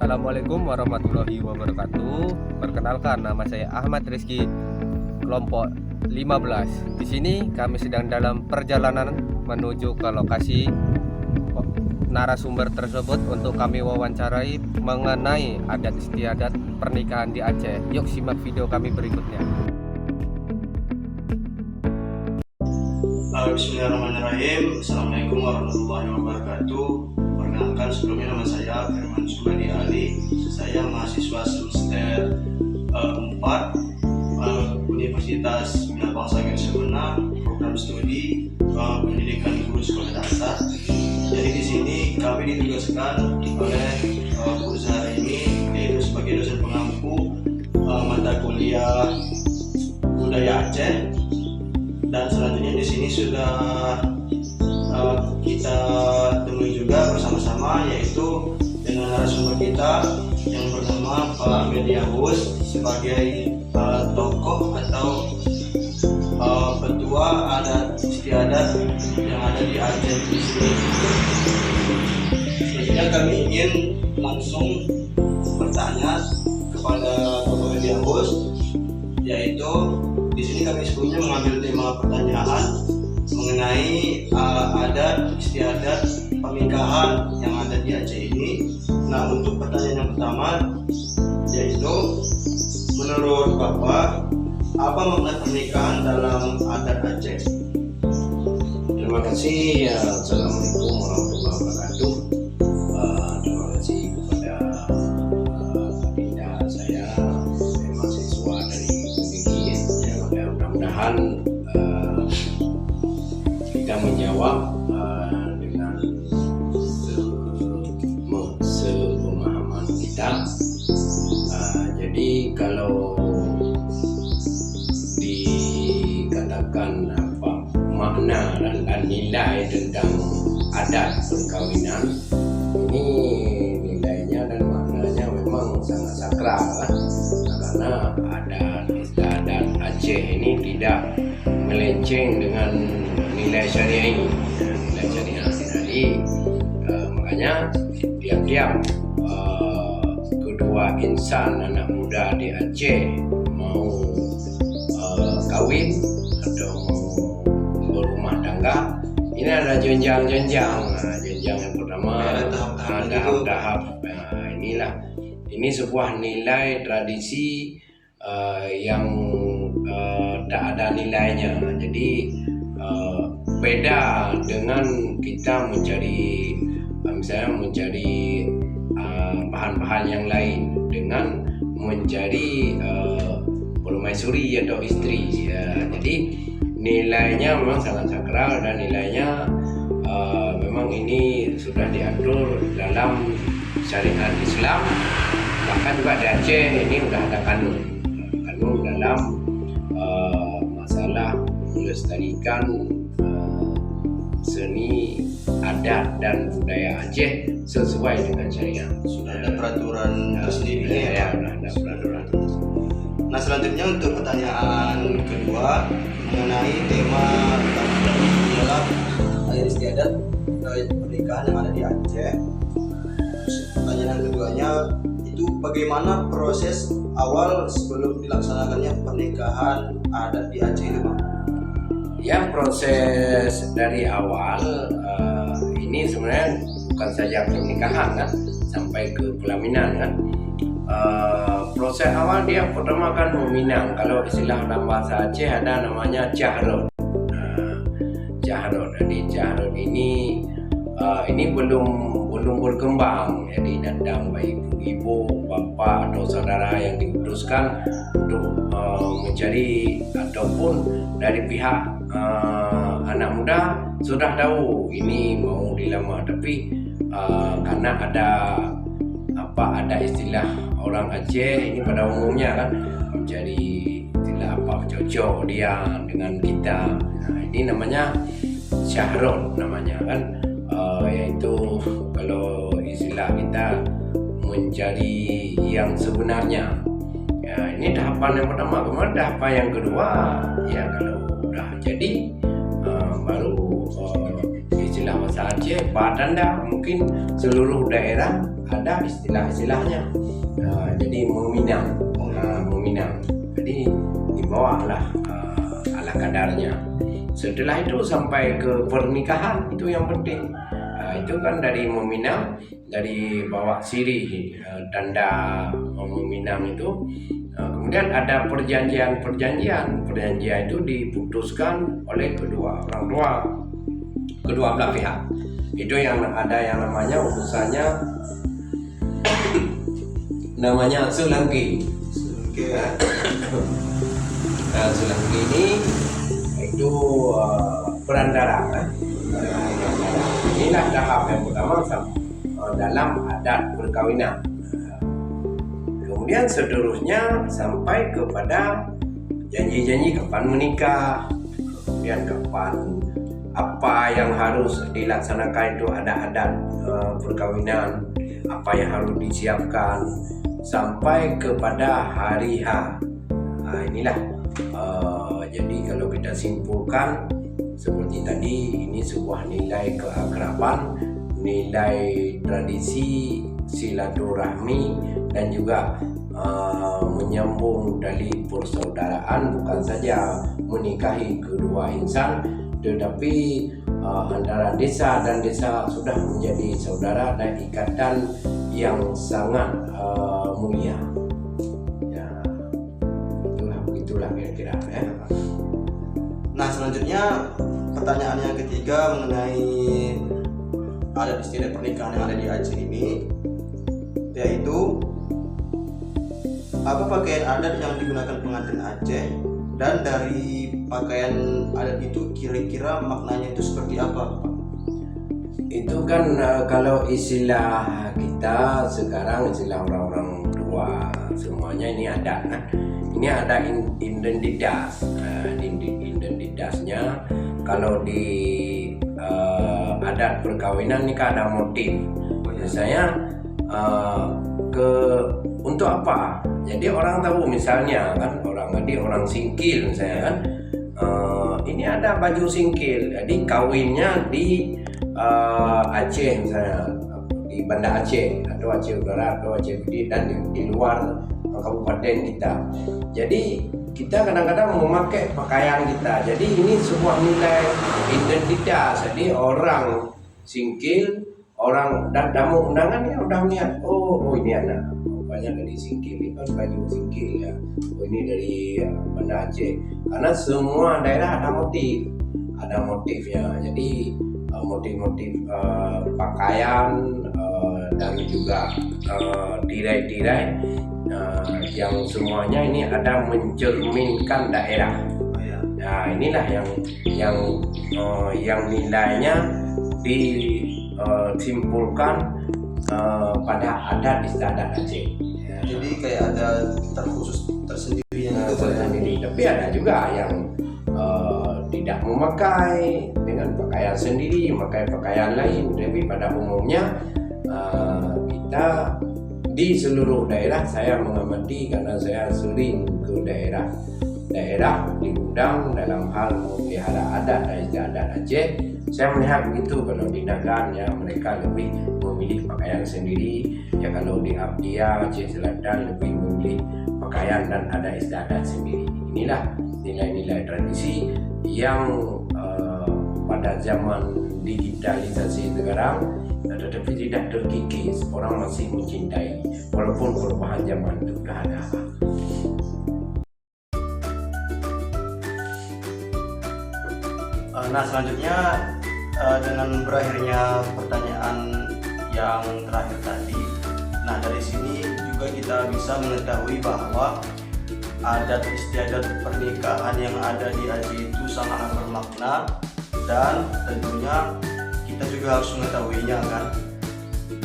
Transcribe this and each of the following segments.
Assalamualaikum warahmatullahi wabarakatuh. Perkenalkan, nama saya Ahmad Rizky, kelompok 15. Di sini kami sedang dalam perjalanan menuju ke lokasi narasumber tersebut untuk kami wawancarai mengenai adat istiadat pernikahan di Aceh. Yuk simak video kami berikutnya. Bismillahirrahmanirrahim. Assalamualaikum warahmatullahi wabarakatuh. Perkenalkan, sebelumnya nama saya Firman Sumadi Ali. Saya mahasiswa semester 4 Universitas Bina Bangsa Indonesia Menang, program studi pendidikan guru sekolah dasar. Jadi di sini kami ditugaskan oleh guru hari ini, yaitu sebagai dosen pengampu mata kuliah budaya Aceh. Dan selanjutnya di sini sudah kita temui juga bersama-sama, yaitu dengan narasumber kita yang bernama Pak Mediahus sebagai tokoh atau petua adat istiadat yang ada di Aceh di sini. Selanjutnya kami ingin langsung bertanya kepada Pak Mediahus, yaitu di sini kami sebelumnya mengambil tema pertanyaan mengenai adat istiadat pernikahan yang ada di Aceh ini. Nah, untuk pertanyaan yang pertama, yaitu menurut Bapak, apa makna pernikahan dalam adat Aceh? Terima kasih. Assalamualaikum warahmatullahi wabarakatuh. Terima kasih kepada Bina saya mahasiswa dari UGI. Mudah-mudahan kita menjawab dengan sepemahaman kita. Jadi kalau dikatakan apa makna dan nilai tentang adat perkawinan, ini nilainya dan maknanya memang sangat sakral lah. Karena adat Aceh ini tidak melenceng dengan nilai syariah ini, nilai syariah. Jadi makanya tiap-tiap kedua insan anak muda di Aceh mau kawin atau mau berumah tangga, ini ada jenjang-jenjang. Jenjang yang pertama ada tahap-tahap. Ini sebuah nilai tradisi yang tak ada nilainya. Jadi beda dengan kita mencari bahan-bahan yang lain dengan mencari permaisuri atau istri. Jadi nilainya memang sangat sakral dan nilainya memang ini sudah diatur dalam syariat Islam. Bahkan juga di Aceh ini sudah ada kanun dalam masalah melestarikan seni adat dan budaya Aceh sesuai dengan syariat. Sudah ada peraturan tersendiri ya? Ada peraturan. Nah, selanjutnya untuk pertanyaan kedua mengenai tema dalam adat istiadat pernikahan yang ada di Aceh. Pertanyaan keduanya itu bagaimana proses awal sebelum dilaksanakannya pernikahan adat di Aceh itu, Bang? Ya, proses dari awal ini sebenarnya bukan saja pernikahan kan, sampai ke pelaminan kan. Proses awal dia pertama kan meminang. Kalau istilah dalam bahasa Aceh ada namanya jahrot. Jahrot. Jadi jahrot ini belum berkembang. Jadi datang baik ibu, bapa atau saudara yang diutuskan untuk mencari, ataupun dari pihak anak muda sudah tahu ini mau dilamar, tapi karena ada istilah orang Aceh ini pada umumnya kan mencari istilah cocok dia dengan kita. Nah, ini namanya syahrot namanya kan, yaitu kalau istilah kita mencari yang sebenarnya. Ya, ini tahapan yang pertama. Kemudian tahapan yang kedua, ya kalau udah jadi baru istilah bahasa Aceh, tanda mungkin seluruh daerah ada istilah-istilahnya. Jadi meminang, jadi dibawalah ala kadarnya. Setelah itu sampai ke pernikahan, itu yang penting. Itu kan dari meminang, dari bawa sirih, tanda meminang itu. Kemudian ada perjanjian itu diputuskan oleh kedua orang tua, kedua belah pihak. Itu yang ada yang namanya urusannya namanya sulangki. Sulangki ini itu perantara kan. Inilah tahap yang pertama dalam adat perkawinan. Kemudian seterusnya sampai kepada janji-janji kapan menikah, kemudian kapan apa yang harus dilaksanakan, itu ada adat perkawinan, apa yang harus disiapkan sampai kepada hari H. Inilah jadi kalau kita simpulkan seperti tadi, ini sebuah nilai keakraban, nilai tradisi, silaturahmi, dan juga menyambung tali persaudaraan, bukan saja menikahi kedua insan, tetapi antara desa dan desa sudah menjadi saudara dan ikatan yang sangat mulia. Ya, begitulah kira-kira ya. Nah, selanjutnya pertanyaan yang ketiga mengenai adat istiadat pernikahan yang ada di Aceh ini, yaitu apa pakaian adat yang digunakan pengantin Aceh, dan dari pakaian adat itu kira-kira maknanya itu seperti apa, Pak? Itu kan kalau istilah kita sekarang, istilah orang-orang tua semuanya ini adat kan. Ini ada identitas, identitasnya. Kalau di adat perkawinan ini kan ada motif. Misalnya untuk apa? Jadi orang tahu misalnya kan, orang singkil misalnya kan, ini ada baju singkil, jadi kawinnya di Aceh misalnya, di Banda Aceh atau Aceh Utara atau Aceh Budi, dan di luar kabupaten kita. Jadi kita kadang-kadang memakai pakaian kita. Jadi ini sebuah nilai identitas. Jadi orang singkil, orang tamu undangan ya udah melihat, oh ini anak banyak dari singkil, ini kan baju singkil ya. Oh ini dari Banda Aceh. Karena semua daerah ada motifnya. Jadi motif-motif pakaian dan juga tirai-tirai yang semuanya ini ada mencerminkan daerah. Nah, inilah yang nilainya disimpulkan pada adat istiadat Aceh. Ya. Jadi kayak ada terkhusus tersendiri yang tersendiri. Tapi ada juga yang tidak memakai dengan pakaian sendiri, memakai pakaian lain. Tapi pada umumnya kita di seluruh daerah, saya mengamati karena saya sering ke daerah diundang dalam hal memelihara adat dan istiadat Aceh. Saya melihat begitu. Kalau di Nagan ya mereka lebih memilih pakaian sendiri. Ya kalau di Abdia Aceh Selatan lebih memilih pakaian dan adat istiadat sendiri. Inilah nilai-nilai tradisi yang pada zaman digitalisasi sekarang tetapi tidak terkikis, orang masih mencintai walaupun perubahan zaman itu sudah ada. Nah, selanjutnya dengan berakhirnya pertanyaan yang terakhir tadi, nah dari sini juga kita bisa mengetahui bahwa adat istiadat pernikahan yang ada di Aceh itu sangat bermakna, dan tentunya kita juga harus mengetahuinya kan.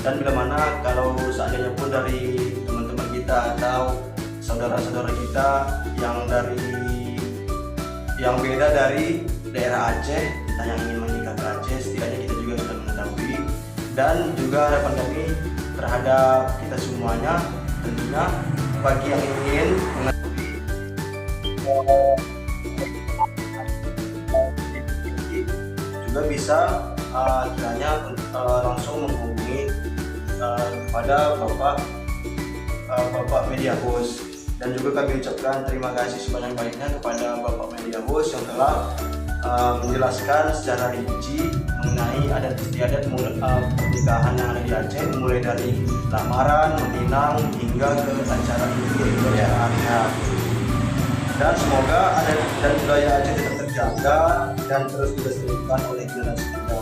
Dan bila mana kalau seandainya pun dari teman-teman kita atau saudara-saudara kita yang beda dari daerah Aceh, kita yang ingin menikah ke Aceh, setidaknya kita juga bisa mengetahui. Dan juga harapan kami terhadap kita semuanya, tentunya bagi yang ingin mengetahui juga bisa kiranya langsung menghubungi kepada Bapak Media Host, dan juga kami ucapkan terima kasih sebanyak-banyaknya kepada Bapak Media Host yang telah menjelaskan secara rinci mengenai adat istiadat pernikahan yang ada di Aceh, mulai dari lamaran, meminang hingga ke acara inti pernikahan. Dan semoga adat dan budaya Aceh tetap terjaga dan terus dilestarikan oleh generasi muda.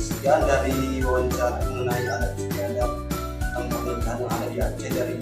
Sekian dari wawancara mengenai adat istiadat pernikahan yang ada di Aceh dari